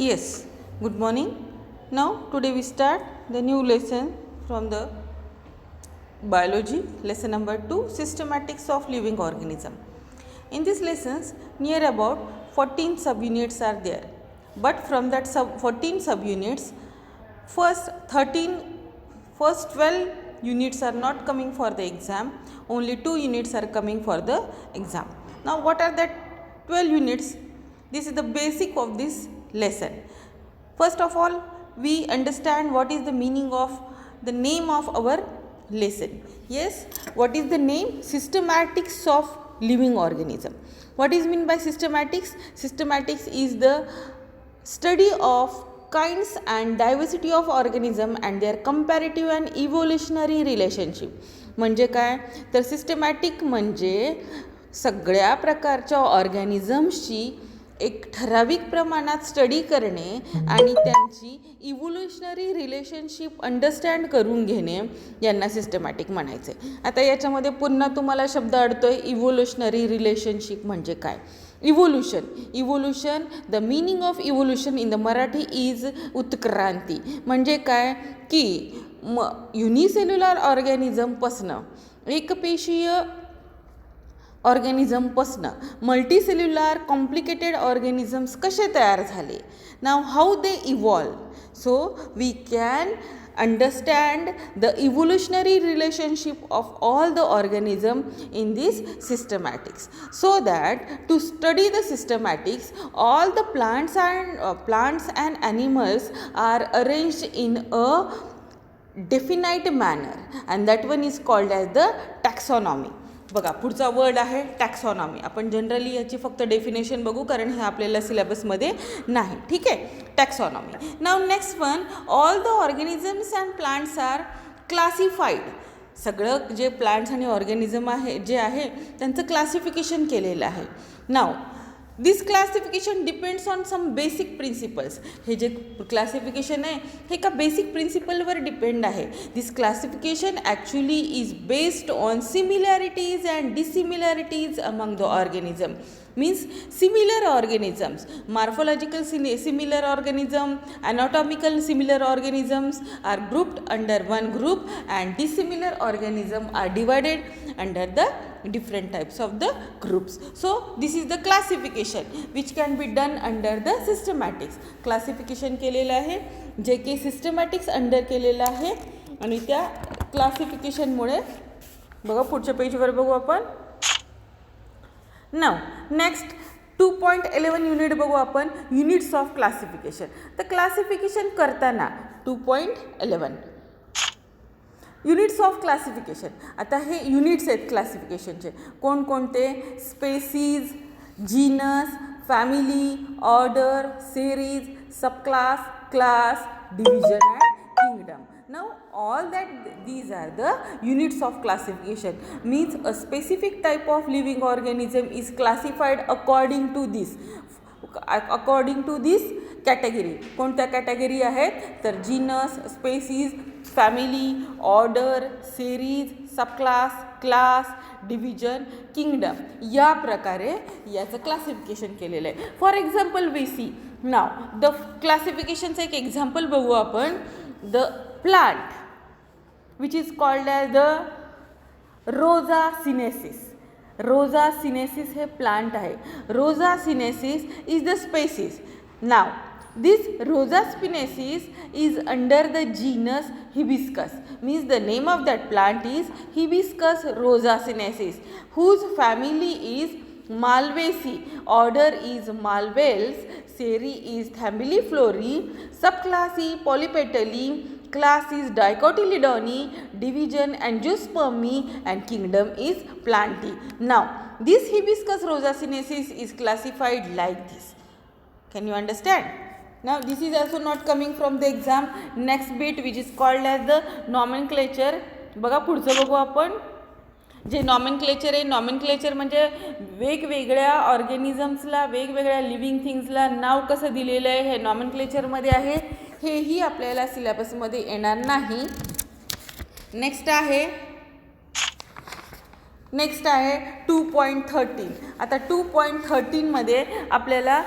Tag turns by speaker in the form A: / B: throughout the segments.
A: Yes, good morning. Now today we start the new lesson from the biology, lesson number 2, systematics of living organism. In these lessons near about 14 subunits are there, but from that 14 subunits, first 12 units are not coming for the exam, only 2 units are coming for the exam. Now what are that 12 units? This is the basic of this lesson. First of all, we understand what is the meaning of the name of our lesson. Yes, what is the name? Systematics of living organism. What is meant by systematics? Systematics is the study of kinds and diversity of organism and their comparative and evolutionary relationship. म्हणजे काय तर systematic म्हणजे सगळ्या प्रकारच्या ऑर्गॅनिझम्सची एक ठराविक प्रमाणात study करणे आणि त्यांची इव्होल्युशनरी रिलेशनशिप अंडरस्टँड करून घेणे यांना सिस्टमॅटिक म्हणायचे. आता याच्यामध्ये पुन्हा तुम्हाला शब्द अडतोय इव्होल्युशनरी रिलेशनशिप म्हणजे काय. Evolution the meaning of evolution in the Marathi is उत्क्रांती. म्हणजे काय की युनिसेल्युलर ऑर्गॅनिझमपासनं एकपेशीय ऑर्गॅनिझमपासनं मल्टीसेल्युलर कॉम्प्लिकेटेड ऑर्गॅनिझम्स कसे तयार झाले. Now how they evolve. So we can understand the evolutionary relationship of all the organism in this systematics, so that to study the systematics all the plants and animals are arranged in a definite manner, and that one is called as the taxonomy. बघा पुढचा word आहे taxonomy. आपण generally याची फक्त definition बघू कारण हे आपल्याला सिलेबसमध्ये नाही. ठीक आहे, टॅक्सॉनॉमी. नाव next one, all the organisms and plants are classified. सगळं जे प्लांट्स आणि ऑर्गॅनिझम आहे जे आहे त्यांचं क्लासिफिकेशन केलेलं आहे. Now this classification depends on some basic principles. हे जे क्लासिफिकेशन आहे हे एका बेसिक प्रिन्सिपलवर डिपेंड आहे. This classification actually is based on similarities and dissimilarities among the organism. means similar organisms, morphological similar organism, anatomical similar organisms are grouped under one group, and dissimilar organism are divided under the different types of the groups. So this is the classification which can be done under the systematics. classification केलेलं आहे जे की systematics under केलेलं आहे आणि त्या क्लासिफिकेशनमुळे बघा पुढच्या पेजवर बघू आपण. नाव नेक्स्ट 2.11 युनिट बघू आपण, युनिट्स ऑफ क्लासिफिकेशन. तर क्लासिफिकेशन करताना 2.11 युनिट्स ऑफ क्लासिफिकेशन. आता हे युनिट्स आहेत क्लासिफिकेशनचे कोणकोणते? Species, genus, family, order, series, subclass, class, division and kingdom. Now all that these are the units of classification. Means a specific type of living organism is classified according to this category. कोणत्या category आहेत तर genus, species, family, order, series, subclass, class, division, kingdom या प्रकारे याचं classification केलेलं आहे. For example we see now the क्लासिफिकेशनचं एक एक्झाम्पल बघू आपण. The plant which is called as the Rosa sinensis. Rosa sinensis हे plant आहे. Rosa sinensis is the species. Now this Rosa sinensis is under the genus Hibiscus. Means the name of that plant is Hibiscus rosa sinensis, whose family is Malvaceae, order is Malveles, series is Thambeliflorae, subclass is Polypetalae, class is Dicotyledone, division Angiospermae, and kingdom is Plantae. Now this Hibiscus rosa sinensis is classified like this. Can you understand? Now this is also not coming from the exam. Next bit which is called as the nomenclature. बघा पुढचं बघू आपण. जे nomenclature आहे, nomenclature म्हणजे वेगवेगळ्या ऑर्गॅनिझम्सला, वेगवेगळ्या living थिंग्सला नाव कसं दिलेलं आहे हे नॉमेनक्लेचरमध्ये आहे. हेही आपल्याला सिलेबसमध्ये येणार नाही. नेक्स्ट आहे 2.13. आता 2.13 मध्ये आपल्याला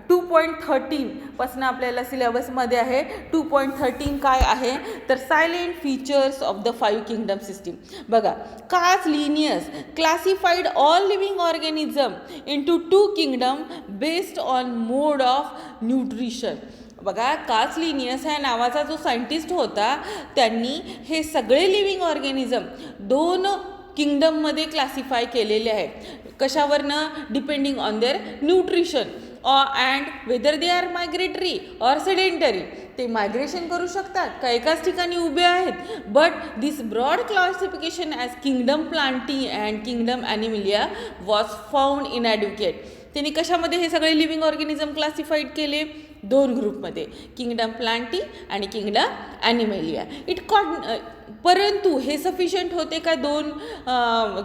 A: 2.13 आपल्याला सिलेबसमध्ये आहे. 2.13 काय आहे तर salient features of the 5 kingdom system. बघा, कास Linnaeus classified all living organism into 2 kingdom based on mode of nutrition. बघा, कास लिनियस ह्या नावाचा जो सायंटिस्ट होता त्यांनी हे सगळे लिव्हिंग ऑर्गॅनिझम 2 किंगडममध्ये क्लासिफाय केलेले आहेत. कशावरनं? Depending on their nutrition and whether they are migratory or sedentary. ते मायग्रेशन करू शकतात का एकाच ठिकाणी उभे आहेत. But this broad classification as kingdom Plantae and kingdom Animalia was found inadequate. त्यांनी कशामध्ये हे सगळे लिव्हिंग ऑर्गॅनिझम क्लासिफाईड केले? 2 ग्रुपमध्ये, किंगडम प्लांटी आणि किंगडम ॲनिमलिया. परंतु हे सफिशियंट होते का 2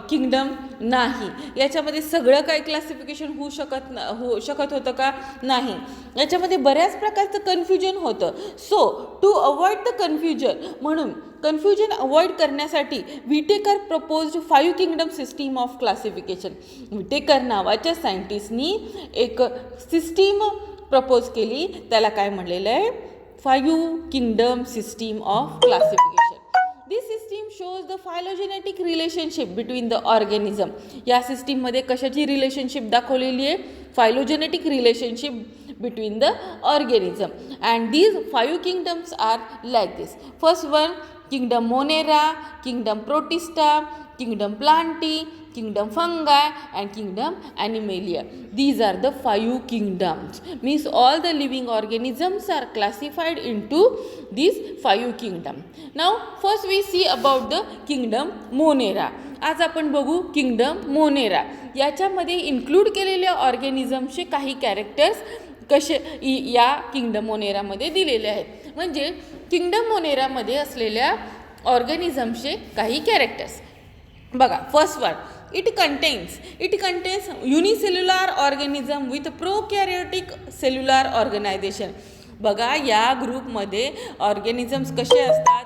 A: किंगडम? नाही. याच्यामध्ये सगळं काय क्लासिफिकेशन होऊ शकत होतं का? नाही. याच्यामध्ये बऱ्याच प्रकारचं कन्फ्युजन होतं. So to avoid the confusion, म्हणून कन्फ्युजन अवॉइड करण्यासाठी Whittaker proposed 5 kingdom system of classification. Whittaker नावाच्या सायंटिस्टनी एक सिस्टीम प्रपोज केली. त्याला काय म्हणलेलं आहे? 5 kingdom system of classification. This system shows the phylogenetic relationship between the organism. या सिस्टीममध्ये कशाची रिलेशनशिप दाखवलेली आहे? Phylogenetic relationship between the organism. And these 5 kingdoms are like this. First one, kingdom Monera, kingdom Protista, kingdom Plantae, kingdom fungi and kingdom animalia. These are the 5 kingdoms. Means all the living organisms are classified into these 5 kingdoms. Now first we see about the kingdom Monera. आज आपण बघू kingdom Monera. याच्यामध्ये include केलेल्या ऑर्गॅनिझमचे काही characters कसे या kingdom मोनेरामध्ये दिलेले आहेत. म्हणजे किंगडम मोनेरामध्ये असलेल्या ऑर्गॅनिझमचे काही कॅरेक्टर्स बघा. First one, it contains unicellular organism with prokaryotic cellular organization. बघा, या ग्रुपमध्ये ऑर्गॅनिझम्स कसे असतात?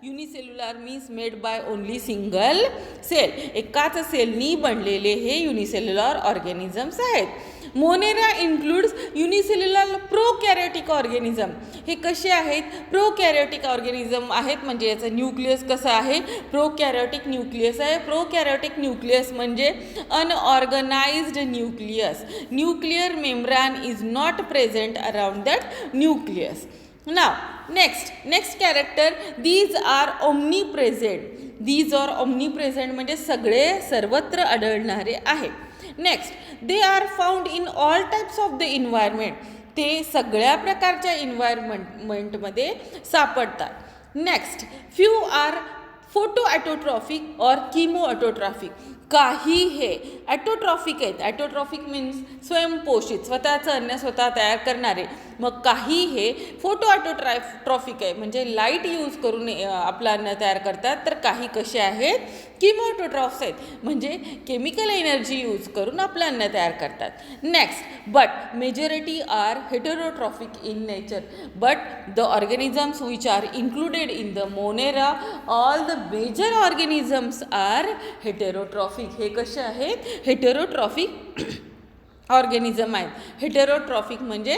A: Unicellular means made by only single cell. एकाच सेलनी बनलेले हे युनिसेल्युलर ऑर्गॅनिझम्स आहेत. Monera includes unicellular prokaryotic organism. हे कसे आहेत? प्रोकॅरियोटिक ऑर्गॅनिझम आहेत. म्हणजे याचं न्यूक्लियस कसं आहे? प्रोकॅरियोटिक न्यूक्लियस आहे. प्रोकॅरियोटिक न्यूक्लियस म्हणजे unorganised nucleus. Nuclear membrane is not present around that nucleus. Now next character, these are omnipresent म्हणजे सगळे सर्वत्र आढळणारे आहेत. Next, they are found in all types of the environment. ते सगळ्या प्रकारच्या इन्व्हायरमेंटमध्ये सापडतात. Next, few are photo autotrophic or chemo autotrophic. काही हे ॲटोट्रॉफिक आहेत. ॲटोट्रॉफिक मीन्स स्वयंपोषित, स्वतःचं अन्न स्वतः तयार करणारे. मग काही हे फोटो ॲटोट्रॉफिक आहे म्हणजे लाईट यूज करून आपलं अन्न तयार करतात. तर काही कसे आहेत? किमोटोट्रॉफ्स आहेत म्हणजे केमिकल एनर्जी यूज करून आपलं अन्न तयार करतात. Next, but majority are heterotrophic in nature. But the organisms which are included in the Monera, all the major organisms are heterotrophic. हे कसे आहेत? हेटेरोट्रॉफिक ऑर्गॅनिझम आहेत. हेटेरोट्रॉफिक म्हणजे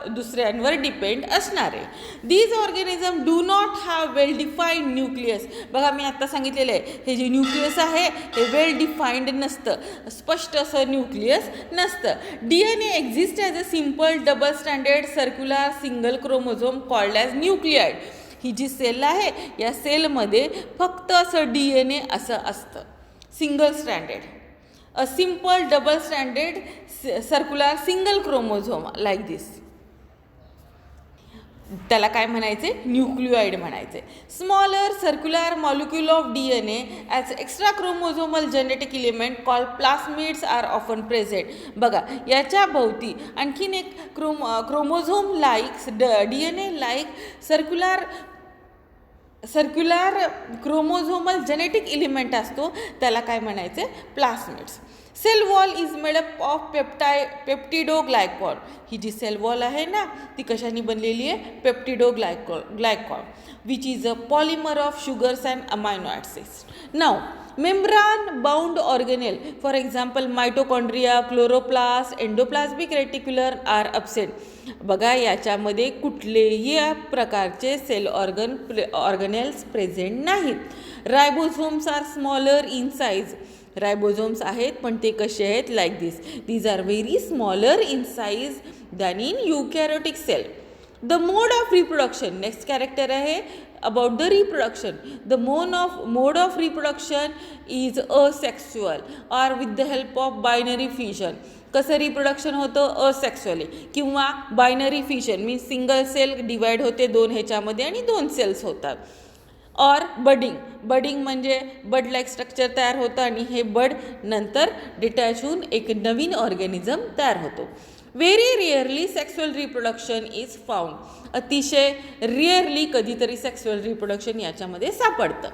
A: दुसऱ्यांवर डिपेंड असणारे. These organism do not have well defined nucleus. बघा, मी आत्ता सांगितलेलं आहे हे जे न्यूक्लियस आहे हे वेल डिफाईंड नसतं, स्पष्ट असं न्यूक्लियस नसतं. DNA exist as a simple double standard circular single chromosome called as nucleoid. ही जी सेल आहे या सेलमध्ये फक्त असं DNA असं असतं, single standard, a simple double standard circular single chromosome like this. त्याला काय म्हणायचे? न्यूक्लिओइड म्हणायचे. Smaller circular molecule of DNA as extra chromosomal genetic element called plasmids are often present. बघा, याच्या भोवती आणखीन एक chromosome like DNA like circular chromosomal genetic element असतो, त्याला काय म्हणायचे? Plasmids. Cell wall is made up of peptidoglycan. ही जी सेल वॉल आहे ना ती कशाने बनलेली आहे? Peptidoglycan which is a polymer of sugars and amino acids. Now membrane bound organelle, for example mitochondria, chloroplast, endoplasmic reticulum are absent. बघा याच्यामध्ये कुठलेही प्रकारचे सेल ऑर्गनेल्स प्रेझेंट नाहीत. Ribosomes are smaller in size. Ribosomes आहेत पण ते कसे आहेत, like these are very smaller in size than in eukaryotic cell. The mode of reproduction, next character आहे about the reproduction. The mode of reproduction is asexual or with the help of binary fission. कसं reproduction होतं, asexually किंवा binary fission means single cell divide होते दोन ह्याच्यामध्ये आणि दोन cells होतात. और बडिंग म्हणजे बड लाईक स्ट्रक्चर तयार होतं आणि हे बड नंतर डिटॅच होऊन एक नवीन ऑर्गॅनिझम तयार होतो. Very rarely sexual reproduction is found. अतिशय रिअरली कधीतरी सेक्सुअल रिप्रोडक्शन याच्यामध्ये सापडतं.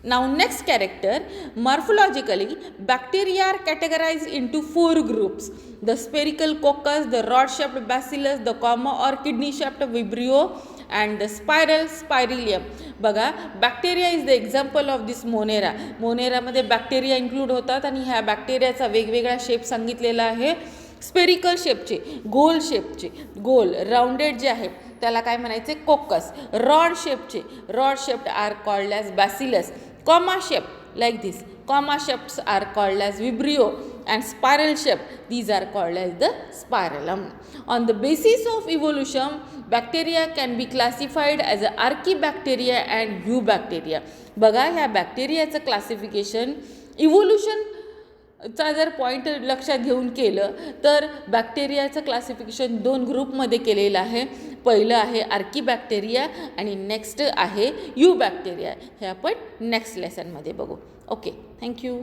A: Now next character, morphologically bacteria are categorized into 4 groups. The spherical coccus, the rod shaped bacillus, the comma और kidney shaped vibrio and the spiral spirillum. बघा bacteria is the example of this Monera. मोनेरामध्ये bacteria include होतात आणि ह्या बॅक्टेरियाचा वेगवेगळा shape सांगितलेला आहे. Spherical शेपचे, गोल शेपचे, गोल rounded जे आहे त्याला काय म्हणायचे, coccus. Rod shaped are called as bacillus. Comma shape like this, comma shapes are called as vibrio and spiral shape these are called as the spirillum. On the basis of evolution bacteria can be classified as a archaebacteria and eubacteria. बघा ह्या बॅक्टेरियाचं classification evolution चा जर point लक्षात घेऊन केलं तर बॅक्टेरियाचं classification 2 ग्रुपमध्ये केलेलं आहे. पहिलं आहे आर्कीबॅक्टेरिया आणि नेक्स्ट आहे यूबॅक्टेरिया. हे आपण नेक्स्ट लेसनमध्ये बघू. Okay, thank you.